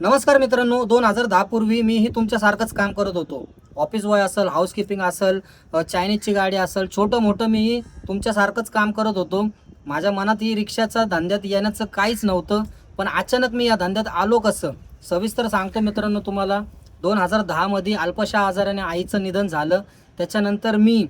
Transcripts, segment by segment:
नमस्कार मित्रांनो, 2010 पूर्वी मीही तुमच्यासारखंच काम करत होतो. ऑफिस बॉय असेल, हाऊसकीपिंग असेल, चायनीजची गाडी असेल, छोटं मोठं मीही तुमच्यासारखंच काम करत होतो. माझ्या मनात ही रिक्षाच्या धंद्यात येण्याचं काहीच नव्हतं. पण अचानक मी या धंद्यात आलो कसं? सविस्तर सांगतो मित्रांनो तुम्हाला. 2010 मध्ये अल्पशा आजाराने आईचं निधन झालं. त्याच्यानंतर मी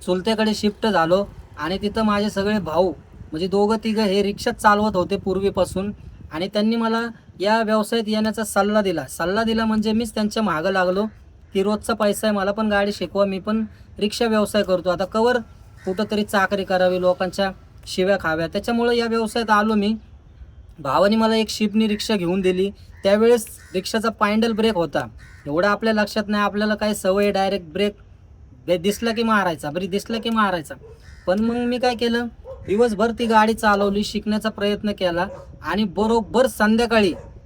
चुलत्याकडे शिफ्ट झालो आणि तिथं माझे सगळे भाऊ म्हणजे दोघं तिघं हे रिक्षाच चालवत होते पूर्वीपासून. आणि त्यांनी मला या व्यवसायात येण्याचा सल्ला दिला म्हणजे मीच त्यांच्या मागं लागलो की रोजचा पैसा आहे, मला पण गाडी शिकवा, मी पण रिक्षा व्यवसाय करतो. आता कवर कुठंतरी चाकरी करावी, लोकांच्या शिव्या खाव्या, त्याच्यामुळं या व्यवसायात आलो मी. भावाने मला एक शिपनी रिक्षा घेऊन दिली. त्यावेळेस रिक्षाचा पायंडल ब्रेक होता, एवढं आपल्या लक्षात नाही, आपल्याला काय सवय डायरेक्ट ब्रेक दिसला की मारायचा, बरी दिसला की मारायचा. पण मग मी काय केलं, दिवसभर ती गाडी चालवली, शिकण्याचा प्रयत्न केला. आणि बरोबर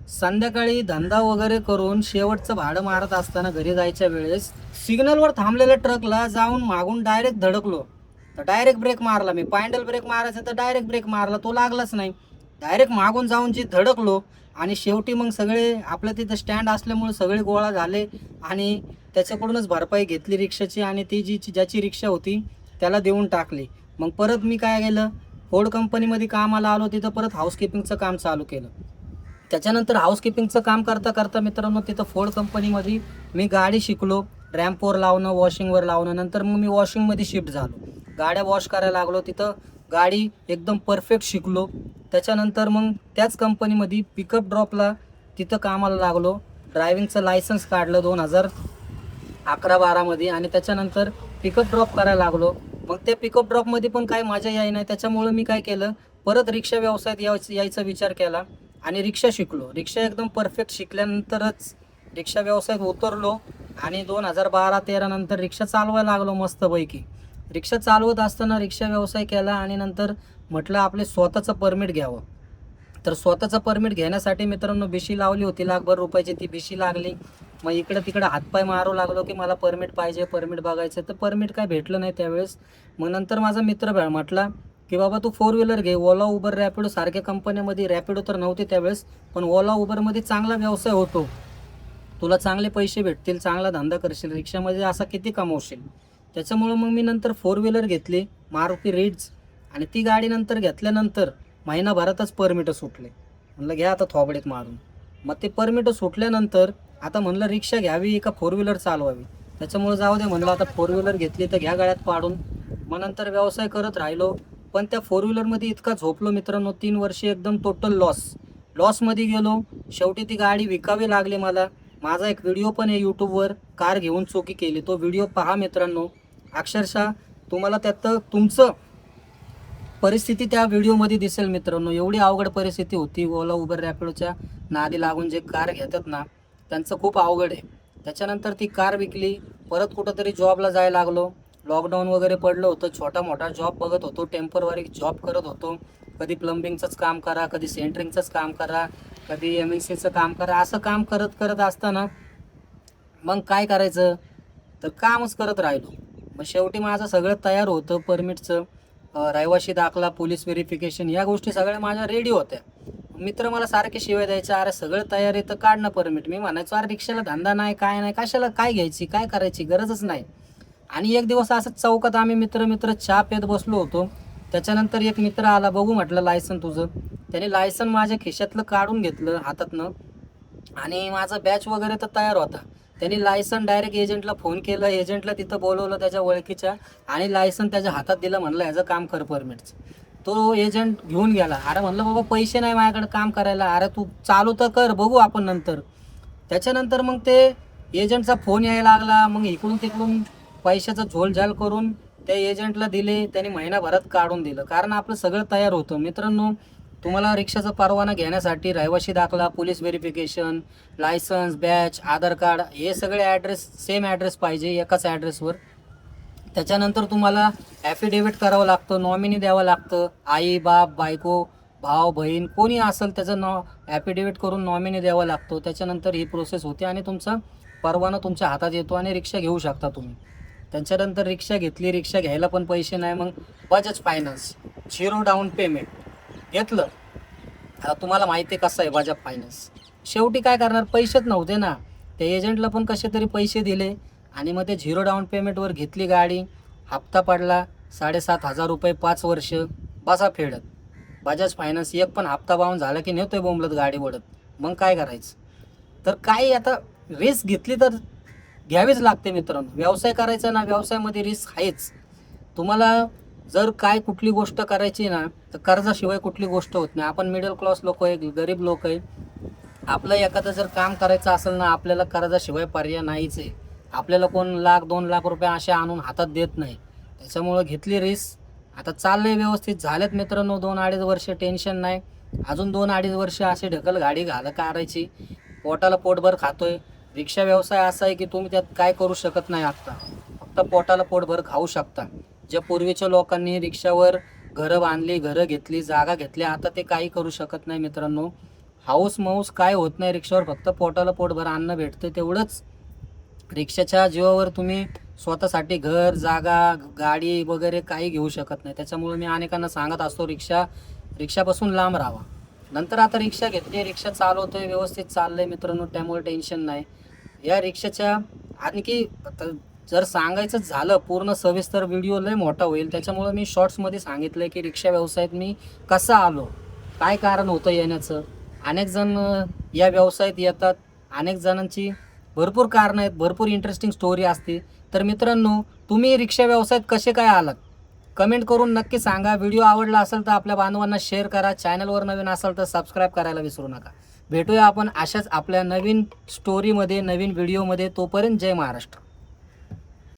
संध्याकाळी धंदा वगैरे करून शेवटचं भाडं मारत असताना घरी जायच्या वेळेस सिग्नलवर थांबलेल्या ट्रकला जाऊन मागून डायरेक्ट धडकलो. तर डायरेक्ट ब्रेक मारला मी. पायंडल ब्रेक मारायचा तर डायरेक्ट ब्रेक मारला, तो लागलाच नाही. डायरेक्ट मागून जाऊन जी धडकलो. आणि शेवटी मग सगळे आपल्या तिथं स्टँड असल्यामुळे सगळे गोळा झाले आणि त्याच्याकडूनच भरपाई घेतली रिक्षाची आणि ती ज्याची रिक्षा होती त्याला देऊन टाकली. मग परत मी काय केलं, फोर्ड कंपनीमध्ये कामाला आलो. तिथं परत हाऊसकीपिंगचं काम चालू केलं. त्याच्यानंतर हाऊसकीपिंगचं काम करता करता मित्रांनो तिथं फोर्ड कंपनीमध्ये मी गाडी शिकलो, रॅम्पवर लावणं, वॉशिंगवर लावणं. नंतर मग मी वॉशिंगमध्ये शिफ्ट झालो, गाड्या वॉश करायला लागलो. तिथं गाडी एकदम परफेक्ट शिकलो. त्याच्यानंतर मग त्याच कंपनीमध्ये पिकअप ड्रॉपला तिथं कामाला लागलो. ड्रायव्हिंगचं लायसन्स काढलं 2011-12मध्ये आणि त्याच्यानंतर पिकअप ड्रॉप करायला लागलो. मग त्या पिकअप ड्रॉपमध्ये पण काही मजा याय नाही. त्याच्यामुळं मी काय केलं, परत रिक्षा व्यवसायात यायचा विचार केला आणि रिक्षा शिकलो. रिक्षा एकदम परफेक्ट शिकल्यानंतरच रिक्षा व्यवसायात उतरलो आणि 2012-13 नंतर रिक्षा चालवायला लागलो मस्तपैकी. रिक्षा चालवत असताना रिक्षा व्यवसाय केला आणि नंतर म्हटलं आपले स्वतःचं परमिट घ्यावं. तर स्वतःचं परमिट घेण्यासाठी मित्रांनो बिशी लावली होती, लाखभर रुपयाची ती बिशी लागली. मग इकडं तिकडं हातपाय मारू लागलो की मला परमिट पाहिजे, परमिट बघायचं. तर परमिट काय भेटलं नाही त्यावेळेस. मग नंतर माझा मित्र म्हटला की बाबा तू 4 व्हीलर घे. ओला, उबर, रॅपिडो सारख्या कंपन्यामध्ये, रॅपिडो तर नव्हती त्यावेळेस, पण ओला उबरमध्ये चांगला व्यवसाय होतो, तुला चांगले पैसे भेटतील, चांगला धंदा करशील, रिक्षामध्ये असा किती कमवशील. त्याच्यामुळं मग मी नंतर 4 व्हीलर घेतली, मारुती रिट्ज. आणि ती गाडी नंतर घेतल्यानंतर महिनाभरातच परमिट सुटले. म्हणलं घ्या आता थोबडीत मारून. मग ते परमिट सुटल्यानंतर आता म्हणलं रिक्षा घ्यावी का 4 व्हीलर चालवावी. त्याच्यामुळं जाऊ दे म्हणलं, आता 4 व्हीलर घेतली तर घ्या गळ्यात पाडून. मग नंतर व्यवसाय करत राहिलो. पण त्या 4 व्हीलरमध्ये इतका झोपलो मित्रांनो, 3 वर्षे एकदम टोटल लॉसमध्ये गेलो. शेवटी ती गाडी विकावी लागली मला. माझा एक व्हिडिओ पण आहे यूट्यूबवर, कार घेऊन चोरी केली, तो व्हिडिओ पहा मित्रांनो. अक्षरशः तुम्हाला त्यात तुमचं परिस्थिती त्या व्हिडिओमध्ये दिसेल मित्रांनो. एवढी अवघड परिस्थिती होती. ओला, उबर, रॅपिडोच्या नादी लागून जे कार घेतात ना, त्यांचं खूप अवघड आहे. त्याच्यानंतर ती कार विकली. परत कुठंतरी जॉबला जायला लागलो. लॉकडाऊन वगैरे पडलं होतं, छोटा मोठा जॉब बघत होतो, टेम्पररी जॉब करत होतो. कधी प्लंबिंगचंच काम करा, कधी सेंटरिंगचंच काम करा, कधी MNCचं काम करा. असं काम करत करत असताना मग काय करायचं, तर कामच करत राहिलो. मग शेवटी माझं सगळं तयार होतं, परमिटचं, रहिवाशी दाखला, पोलीस व्हेरिफिकेशन, या गोष्टी सगळ्या माझ्या रेडी होत्या. मित्र मला सारखे शिवाय द्यायचे, अरे सगळं तयार आहे तर काढ ना परमिट. मी म्हणायचो अरे रिक्षाला धंदा नाही, काय नाही, कशाला काय घ्यायची, काय करायची, गरजच नाही. आणि एक दिवस असंच चौकात आम्ही मित्र चहा पेत बसलो होतो. त्याच्यानंतर एक मित्र आला, बघू म्हटलं लायसन तुझं. त्याने लायसन माझ्या खिशातलं काढून घेतलं हातातनं. आणि माझा बॅच वगैरे तर तयार होता. त्यांनी लायसन डायरेक्ट एजंटला फोन केला, एजंटला तिथं बोलवलं त्याच्या ओळखीच्या, आणि लायसन त्याच्या हातात दिलं. म्हणलं ह्याचं काम कर परमिटचं. तो एजंट घेऊन गेला. अरे म्हणलं बाबा पैसे नाही माझ्याकडे काम करायला. अरे तू चालू तर कर, बघू आपण नंतर. त्याच्यानंतर मग ते एजंटचा फोन यायला लागला. मग इकडून तिकडून पैशाचा झोलझाल करून त्या एजंटला दिले. त्याने महिनाभरात काढून दिलं, कारण आपलं सगळं तयार होतं. मित्रांनो, तुम्हाला रिक्षाचा परवाना घेण्यासाठी रहिवाशी दाखला, पोलीस व्हेरिफिकेशन, लायसन्स, बॅच, आधार कार्ड, हे सगळे ॲड्रेस सेम ॲड्रेस पाहिजे, एकाच ॲड्रेसवर. त्याच्यानंतर तुम्हाला ॲफिडेविट करावं लागतं, नॉमिनी द्यावं लागतं. आई, बाप, बायको, भाव, बहीण कोणी असेल त्याचं ॲफिडेविट करून नॉमिनी द्यावं लागतो. त्याच्यानंतर ही प्रोसेस होते आणि तुमचा परवाना तुमच्या हातात येतो आणि रिक्षा घेऊ शकता तुम्ही. त्याच्यानंतर रिक्षा घेतली. रिक्षा घ्यायला पण पैसे नाही. मग बजाज फायनान्स, 0 डाऊन पेमेंट घेतलं. आता तुम्हाला माहिती आहे कसं आहे बजाज फायनान्स. शेवटी काय करणार, पैसेच नव्हते ना. त्या एजंटला पण कसे तरी पैसे दिले आणि मग ते 0 डाऊन पेमेंटवर घेतली गाडी. हप्ता पडला 7,500 रुपये 5 वर्ष, बसा फेडत. बजाज फायनान्स एक पण हप्ता बावून झाला की नेतोय बोंबलत गाडी ओढत. मग काय करायचं. तर काही आता रिस्क घेतली तर घ्यावीच लागते मित्रांनो. व्यवसाय करायचा ना, व्यवसायामध्ये रिस्क आहेच. तुम्हाला जर काय कुठली गोष्ट करायची ना, तर कर्जाशिवाय कुठली गोष्ट होत नाही. आपण मिडल क्लास लोक आहे, गरीब लोक आहे. आपलं एखादं जर काम करायचं असेल ना, आपल्याला कर्जाशिवाय पर्याय नाहीच आहे. आपल्याला कोण 1,00,000-2,00,000 रुपये असे आणून हातात देत नाही. त्याच्यामुळं घेतली रिस्क. आता चाललंय व्यवस्थित. झालेत मित्रांनो 2-2.5 वर्ष, टेन्शन नाही. अजून 2-2.5 वर्ष असे ढकल गाडी करायची. पोटाला पोटभर खातोय. रिक्षा व्यवसाय असा आहे की तुम्ही त्यात काय करू शकत नाही. आत्ता फक्त पोटाला पोटभर खाऊ शकता. ज्या पूर्वीच्या लोकांनी रिक्षावर घरं बांधली, घरं घेतली, जागा घेतल्या, आता ते काही करू शकत नाही मित्रांनो. हाऊस माऊस काय होत नाही रिक्षावर. फक्त पोटाला पोटभर अन्न भेटतं तेवढंच. रिक्षाच्या जीवावर तुम्ही स्वतःसाठी घर, जागा, गाडी वगैरे काही घेऊ शकत नाही. त्याच्यामुळे मी अनेकांना सांगत असतो रिक्षापासून लांब राहावा. नंतर आता रिक्षा घेतली, रिक्षा चालवतोय, व्यवस्थित चाललंय मित्रांनो, त्यामुळे टेन्शन नाही. या रिक्षाच्या आणखी जर सांगायचं झालं पूर्ण सविस्तर व्हिडिओ लय मोठा होईल. त्याच्यामुळे मी शॉर्ट्समध्ये सांगितलं की रिक्षा व्यवसायात मी कसा आलो, काय कारण होतं येण्याचं. अनेक जण या व्यवसायात येतात, अनेक जणांची भरपूर कारणं आहेत, भरपूर इंटरेस्टिंग स्टोरी असते. तर मित्रांनो, तुम्ही रिक्षा व्यवसायात कसे काय आलात कमेंट करून नक्की सांगा. व्हिडिओ आवडला असेल तर आपल्या बांधवांना शेअर करा. चॅनलवर नवीन असाल तर सबस्क्राईब करायला विसरू नका. भेटूया आपण अशाच आपल्या नवीन स्टोरीमध्ये, नवीन व्हिडिओमध्ये. तोपर्यंत जय महाराष्ट्र.